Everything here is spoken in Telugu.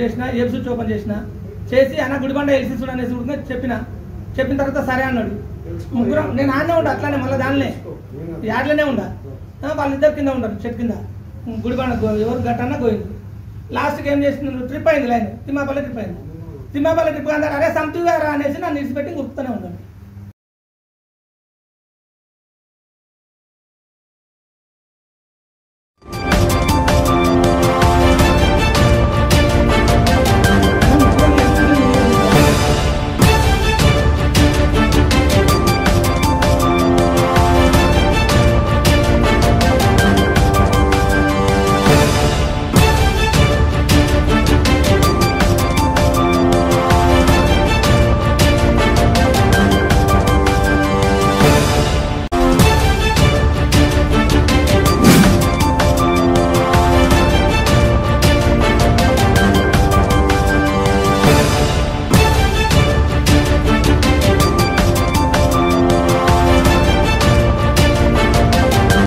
చేసిన ఏబ్ స్విచ్ ఓపెన్ చేసి అన్న గుడిబండ ఎల్సీ చూడ అనేసి చెప్పిన తర్వాత సరే అన్నాడు. ముగ్గురం నేను ఆడనే ఉండా అట్లానే మళ్ళీ దానినే యాడ్లోనే ఉండా. వాళ్ళిద్దరు కింద ఉంటారు చెట్టు కింద గుడిబండ ఎవరు గట్టన్నా పోయింది. లాస్ట్కి ఏం చేసిన ట్రిప్ అయింది లైన్ తిమ్మాపల్లి ట్రిప్ అయింది. తిమ్మాపల్లి ట్రిప్ అందరు అరే సంతు గారా అనేసి నన్ను నిలిచిపెట్టి గుర్తుతూనే ఉన్నాడు.